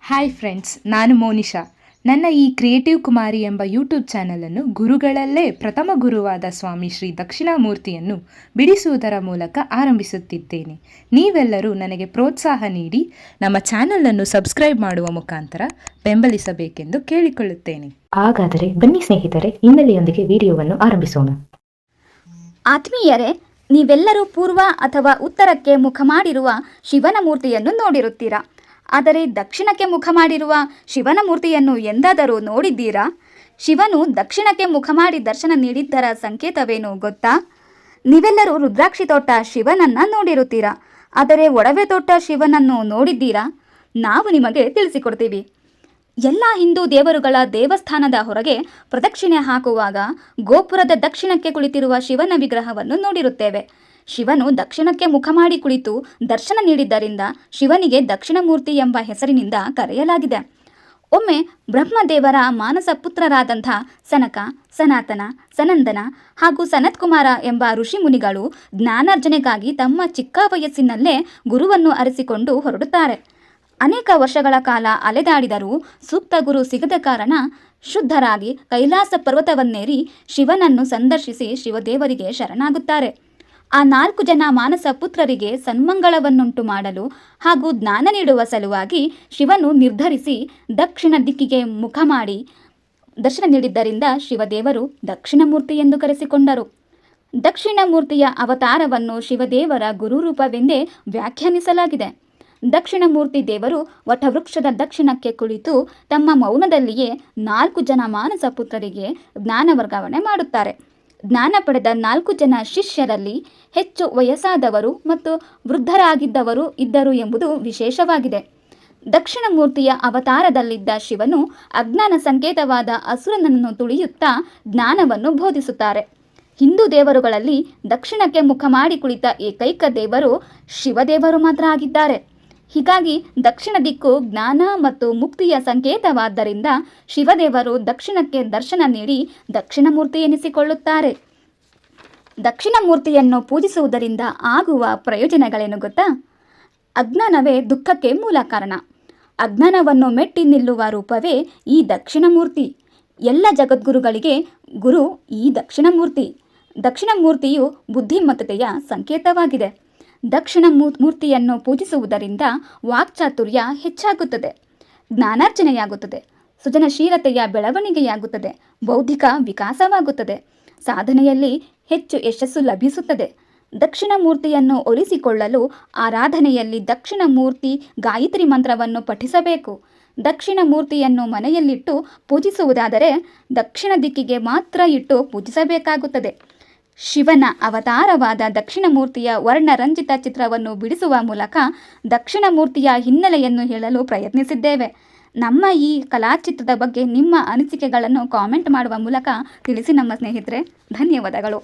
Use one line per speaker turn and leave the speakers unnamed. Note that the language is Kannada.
ಹಾಯ್ ಫ್ರೆಂಡ್ಸ್, ನಾನು ಮೋನಿಶಾ. ನನ್ನ ಈ ಕ್ರಿಯೇಟಿವ್ ಕುಮಾರಿ ಎಂಬ ಯೂಟ್ಯೂಬ್ ಚಾನಲನ್ನು ಗುರುಗಳಲ್ಲೇ ಪ್ರಥಮ ಗುರುವಾದ ಸ್ವಾಮಿ ಶ್ರೀ ದಕ್ಷಿಣಾಮೂರ್ತಿಯನ್ನು ಬಿಡಿಸುವುದರ ಮೂಲಕ ಆರಂಭಿಸುತ್ತಿದ್ದೇನೆ. ನೀವೆಲ್ಲರೂ ನನಗೆ ಪ್ರೋತ್ಸಾಹ ನೀಡಿ ನಮ್ಮ ಚಾನಲನ್ನು ಸಬ್ಸ್ಕ್ರೈಬ್ ಮಾಡುವ ಮುಖಾಂತರ ಬೆಂಬಲಿಸಬೇಕೆಂದು ಕೇಳಿಕೊಳ್ಳುತ್ತೇನೆ.
ಹಾಗಾದರೆ ಬನ್ನಿ ಸ್ನೇಹಿತರೆ, ಹಿನ್ನೆಲೆಯೊಂದಿಗೆ ವಿಡಿಯೋವನ್ನು ಆರಂಭಿಸೋಣ.
ಆತ್ಮೀಯರೇ, ನೀವೆಲ್ಲರೂ ಪೂರ್ವ ಅಥವಾ ಉತ್ತರಕ್ಕೆ ಮುಖ ಮಾಡಿರುವ ಶಿವನ ಮೂರ್ತಿಯನ್ನು ನೋಡಿರುತ್ತೀರಾ. ಆದರೆ ದಕ್ಷಿಣಕ್ಕೆ ಮುಖ ಮಾಡಿರುವ ಶಿವನ ಮೂರ್ತಿಯನ್ನು ಎಂದಾದರೂ ನೋಡಿದ್ದೀರಾ? ಶಿವನು ದಕ್ಷಿಣಕ್ಕೆ ಮುಖ ಮಾಡಿ ದರ್ಶನ ನೀಡಿದ್ದರ ಸಂಕೇತವೇನು ಗೊತ್ತಾ? ನೀವೆಲ್ಲರೂ ರುದ್ರಾಕ್ಷಿ ತೊಟ್ಟ ಶಿವನನ್ನು ನೋಡಿರುತ್ತೀರಾ, ಆದರೆ ಒಡವೆ ತೊಟ್ಟ ಶಿವನನ್ನು ನೋಡಿದ್ದೀರಾ? ನಾವು ನಿಮಗೆ ತಿಳಿಸಿಕೊಡ್ತೀವಿ. ಎಲ್ಲ ಹಿಂದೂ ದೇವರುಗಳ ದೇವಸ್ಥಾನದ ಹೊರಗೆ ಪ್ರದಕ್ಷಿಣೆ ಹಾಕುವಾಗ ಗೋಪುರದ ದಕ್ಷಿಣಕ್ಕೆ ಕುಳಿತಿರುವ ಶಿವನ ವಿಗ್ರಹವನ್ನು ನೋಡಿರುತ್ತೇವೆ. ಶಿವನು ದಕ್ಷಿಣಕ್ಕೆ ಮುಖ ಮಾಡಿ ಕುಳಿತು ದರ್ಶನ ನೀಡಿದ್ದರಿಂದ ಶಿವನಿಗೆ ದಕ್ಷಿಣಮೂರ್ತಿ ಎಂಬ ಹೆಸರಿನಿಂದ ಕರೆಯಲಾಗಿದೆ. ಒಮ್ಮೆ ಬ್ರಹ್ಮದೇವರ ಮಾನಸ ಪುತ್ರರಾದಂಥ ಸನಕ, ಸನಾತನ, ಸನಂದನ ಹಾಗೂ ಸನತ್ಕುಮಾರ ಎಂಬ ಋಷಿ ಮುನಿಗಳು ಜ್ಞಾನಾರ್ಜನೆಗಾಗಿ ತಮ್ಮ ಚಿಕ್ಕ ವಯಸ್ಸಿನಲ್ಲೇ ಗುರುವನ್ನು ಅರಸಿಕೊಂಡು ಹೊರಡುತ್ತಾರೆ. ಅನೇಕ ವರ್ಷಗಳ ಕಾಲ ಅಲೆದಾಡಿದರೂ ಸೂಕ್ತ ಗುರು ಸಿಗದ ಕಾರಣ ಶುದ್ಧರಾಗಿ ಕೈಲಾಸ ಪರ್ವತವನ್ನೇರಿ ಶಿವನನ್ನು ಸಂದರ್ಶಿಸಿ ಶಿವದೇವರಿಗೆ ಶರಣಾಗುತ್ತಾರೆ. ಆ 4 ಜನ ಮಾನಸ ಪುತ್ರರಿಗೆ ಸನ್ಮಂಗಳವನ್ನುಂಟು ಮಾಡಲು ಹಾಗೂ ಜ್ಞಾನ ನೀಡುವ ಸಲುವಾಗಿ ಶಿವನು ನಿರ್ಧರಿಸಿ ದಕ್ಷಿಣ ದಿಕ್ಕಿಗೆ ಮುಖ ಮಾಡಿ ದರ್ಶನ ನೀಡಿದ್ದರಿಂದ ಶಿವದೇವರು ದಕ್ಷಿಣಮೂರ್ತಿ ಎಂದು ಕರೆಸಿಕೊಂಡರು. ದಕ್ಷಿಣಮೂರ್ತಿಯ ಅವತಾರವನ್ನು ಶಿವದೇವರ ಗುರುರೂಪವೆಂದೇ ವ್ಯಾಖ್ಯಾನಿಸಲಾಗಿದೆ. ದಕ್ಷಿಣಮೂರ್ತಿ ದೇವರು ವಟವೃಕ್ಷದ ದಕ್ಷಿಣಕ್ಕೆ ಕುಳಿತು ತಮ್ಮ ಮೌನದಲ್ಲಿಯೇ 4 ಜನ ಮಾನಸ ಪುತ್ರರಿಗೆ ಜ್ಞಾನ ವರ್ಗಾವಣೆ ಮಾಡುತ್ತಾರೆ. ಜ್ಞಾನ ಪಡೆದ 4 ಜನ ಶಿಷ್ಯರಲ್ಲಿ ಹೆಚ್ಚು ವಯಸ್ಸಾದವರು ಮತ್ತು ವೃದ್ಧರಾಗಿದ್ದವರು ಇದ್ದರು ಎಂಬುದು ವಿಶೇಷವಾಗಿದೆ. ದಕ್ಷಿಣಮೂರ್ತಿಯ ಅವತಾರದಲ್ಲಿದ್ದ ಶಿವನು ಅಜ್ಞಾನ ಸಂಕೇತವಾದ ಅಸುರನನ್ನು ತುಳಿಯುತ್ತಾ ಜ್ಞಾನವನ್ನು ಬೋಧಿಸುತ್ತಾರೆ. ಹಿಂದೂ ದೇವರುಗಳಲ್ಲಿ ದಕ್ಷಿಣಕ್ಕೆ ಮುಖ ಮಾಡಿ ಕುಳಿತ ಏಕೈಕ ದೇವರು ಶಿವದೇವರು ಮಾತ್ರ ಆಗಿದ್ದಾರೆ. ಹೀಗಾಗಿ ದಕ್ಷಿಣ ದಿಕ್ಕು ಜ್ಞಾನ ಮತ್ತು ಮುಕ್ತಿಯ ಸಂಕೇತವಾದ್ದರಿಂದ ಶಿವದೇವರು ದಕ್ಷಿಣಕ್ಕೆ ದರ್ಶನ ನೀಡಿ ದಕ್ಷಿಣಮೂರ್ತಿ ಎನಿಸಿಕೊಳ್ಳುತ್ತಾರೆ. ದಕ್ಷಿಣಮೂರ್ತಿಯನ್ನು ಪೂಜಿಸುವುದರಿಂದ ಆಗುವ ಪ್ರಯೋಜನಗಳೇನು ಗೊತ್ತಾ? ಅಜ್ಞಾನವೇ ದುಃಖಕ್ಕೆ ಮೂಲ ಕಾರಣ. ಅಜ್ಞಾನವನ್ನು ಮೆಟ್ಟಿ ನಿಲ್ಲುವ ರೂಪವೇ ಈ ದಕ್ಷಿಣಮೂರ್ತಿ. ಎಲ್ಲ ಜಗದ್ಗುರುಗಳಿಗೆ ಗುರು ಈ ದಕ್ಷಿಣಮೂರ್ತಿ. ದಕ್ಷಿಣಮೂರ್ತಿಯು ಬುದ್ಧಿಮತ್ತತೆಯ ಸಂಕೇತವಾಗಿದೆ. ದಕ್ಷಿಣ ಮೂರ್ತಿಯನ್ನು ಪೂಜಿಸುವುದರಿಂದ ವಾಕ್ಚಾತುರ್ಯ ಹೆಚ್ಚಾಗುತ್ತದೆ, ಜ್ಞಾನಾರ್ಜನೆಯಾಗುತ್ತದೆ, ಸೃಜನಶೀಲತೆಯ ಬೆಳವಣಿಗೆಯಾಗುತ್ತದೆ, ಬೌದ್ಧಿಕ ವಿಕಾಸವಾಗುತ್ತದೆ, ಸಾಧನೆಯಲ್ಲಿ ಹೆಚ್ಚು ಯಶಸ್ಸು ಲಭಿಸುತ್ತದೆ. ದಕ್ಷಿಣ ಮೂರ್ತಿಯನ್ನು ಒಲಿಸಿಕೊಳ್ಳಲು ಆರಾಧನೆಯಲ್ಲಿ ದಕ್ಷಿಣ ಮೂರ್ತಿ ಗಾಯತ್ರಿ ಮಂತ್ರವನ್ನು ಪಠಿಸಬೇಕು. ದಕ್ಷಿಣ ಮೂರ್ತಿಯನ್ನು ಮನೆಯಲ್ಲಿಟ್ಟು ಪೂಜಿಸುವುದಾದರೆ ದಕ್ಷಿಣ ದಿಕ್ಕಿಗೆ ಮಾತ್ರ ಇಟ್ಟು ಪೂಜಿಸಬೇಕಾಗುತ್ತದೆ. ಶಿವನ ಅವತಾರವಾದ ದಕ್ಷಿಣಮೂರ್ತಿಯ ವರ್ಣರಂಜಿತ ಚಿತ್ರವನ್ನು ಬಿಡಿಸುವ ಮೂಲಕ ದಕ್ಷಿಣಮೂರ್ತಿಯ ಹಿನ್ನೆಲೆಯನ್ನು ಹೇಳಲು ಪ್ರಯತ್ನಿಸಿದ್ದೇವೆ. ನಮ್ಮ ಈ ಕಲಾಚಿತ್ರದ ಬಗ್ಗೆ ನಿಮ್ಮ ಅನಿಸಿಕೆಗಳನ್ನು ಕಾಮೆಂಟ್ ಮಾಡುವ ಮೂಲಕ ತಿಳಿಸಿ ನಮ್ಮ ಸ್ನೇಹಿತರೆ. ಧನ್ಯವಾದಗಳು.